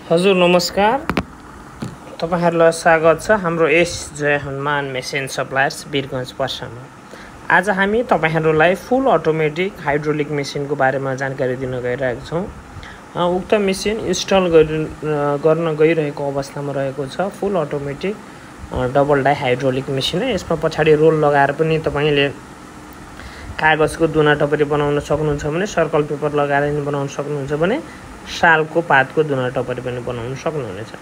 हजुर नमस्कार। तपाईहरुलाई स्वागत छ हाम्रो यस जय हनुमान मेसिन सप्लायर्स वीरगञ्ज पर्सामा। आज हामी तपाईहरुलाई फुल अटोमेटिक हाइड्रोलिक मेसिनको बारेमा जानकारी दिन गइरहेका छौं। उक्त मेसिन इन्स्टल गर्न गइरहेको अवस्थामा रहेको छ। Full automatic double die hydraulic machine हो। यसमा पछाडी रोल लगाएर पनि तपाईले कागजको दुना टपरी बनाउन सक्नुहुन्छ भने, सर्कल पेपर लगाएर पनि बनाउन सक्नुहुन्छ भने, सालको पातको दुना टपरी पनि बनाउन सक्नुहुनेछ।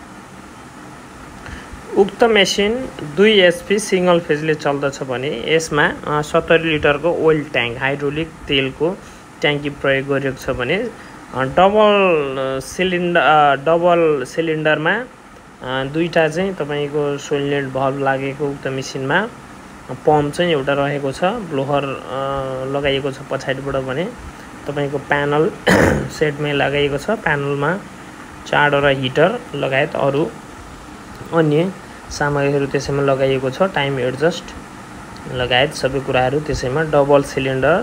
उक्त मेसिन 2 एचपी सिंगल फेजले चल्दछ भने यसमा 70 लिटरको ओइल ट्याङ्क हाइड्रोलिक तेलको ट्याङ्की प्रयोग गरिएको छ भने डबल सिलिन्डरमा दुईटा चाहिँ तपाईको सोलिनोइड भल्भ लागेको उक्त मेसिनमा पम्प चाहिँ एउटा रहेको छ। ब्लोअर लगाइएको छ पछाडीबाट भने तपाईको प्यानल सेटमै लगाइएको छ। प्यानलमा 4 वटा हिटर लगायत अरु अन्य सामग्रीहरु त्यसैमा लगाइएको छ। टाइम एडजस्ट लगायत सबै कुराहरु त्यसैमा double cylinder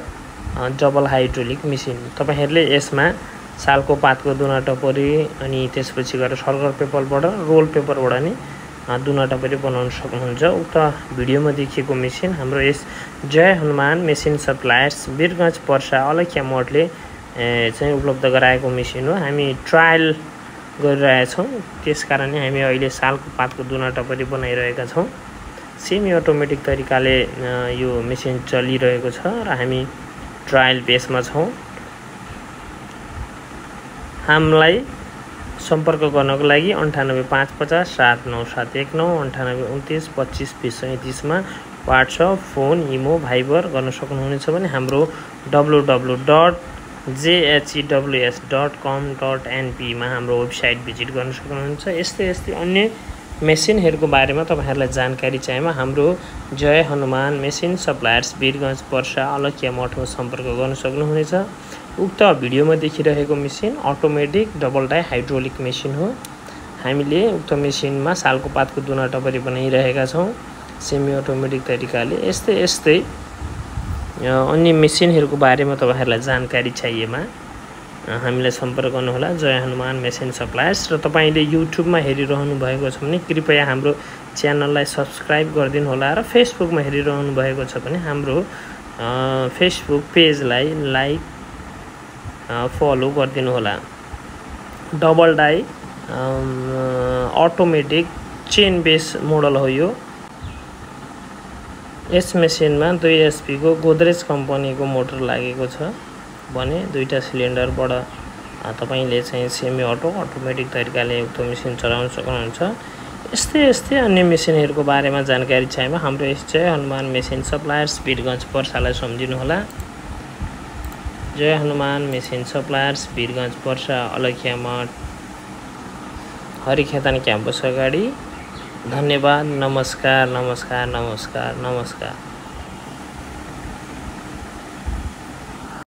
double hydraulic machine. तपाईहरुले यसमा सालको पातको दुना टपरी अनि त्यसपछि गएर सर्कल पेपरबाट रोल पेपरबाट नि दुना टपरी बनाउन सक्नुहुन्छ। उक्त भिडियोमा देखिएको मेसिन हाम्रो यस जय हनुमान मेसिन सप्लायर्स वीरगञ्ज पर्सा अलैख्या मोडले चाहिँ उपलब्ध गराएको मेसिन हो। हामी ट्रायल गरिरहेका छौं, त्यसकारण हामी अहिले सालको पातको दुना टपरी बनाइरहेका छौं। सेमी अटोमेटिक तरिकाले यो मेसिन चलिरहेको छ र हामी ट्रायल बेसमा छौं। हामीलाई सम्पर्क गर्नको लागि 9855 79719 9829 25 20 मा व्हाट्सएप, फोन, इमो, भाइबर गर्न सक्नुहुनेछ भने हाम्रो www.jhews.com.np मा हाम्रो वेबसाइट भिजिट गर्न सक्नुहुन्छ। यस्तै अन्य मेसिनहरुको बारेमा तपाईहरुलाई जानकारी चाहिएमा हाम्रो जय हनुमान मेसिन सप्लायर्स वीरगञ्ज पर्सा अलैख्या मठमा सम्पर्क गर्न सक्नुहुनेछ। उक्त भिडियोमा देखिरहेको machine automatic double die hydraulic machine हो। हामीले उक्त मेसिनमा सालको पातको दुना टपरी बनाइरहेका छौं सेमी अटोमेटिक तरिकाले। यस्तै अन्य मेसिनहरुको बारेमा तपाईहरुलाई जानकारी चाहिएमा हामीलाई सम्पर्क गर्नुहोला जय हनुमान मेसिन सप्लायर्स। र तपाईले युट्युबमा हेरिरहनु भएको छ भने कृपया हाम्रो च्यानललाई सब्स्क्राइब गरिदिनु होला र फेसबुकमा हेरिरहनु भएको छ भने हाम्रो फेसबुक पेजलाई लाइक फलो गरिदिनु होला। Double die automatic chain base model हो यो। यस मेसिनमा 2 एचपी को गोदरेज कम्पनीको मोटर लागेको छ भने दुईटा सिलिन्डरबाट तपाईले चाहिँ सेमी अटोमेटिक तरिकाले उक्त मेसिन चलाउन सक्नुहुन्छ। यस्तै अन्य मेसिनहरुको बारेमा जानकारी चाहिएमा हाम्रो यस जय हनुमान मेसिन सप्लायर्स वीरगञ्ज पर्सालाई सम्झिनु होला। जय हनुमान मेसिन सप्लायर्स वीरगञ्ज पर्सा अलैख्या मठ हरिखेतान क्याम्पस अगाडि। धन्यवाद। नमस्कार।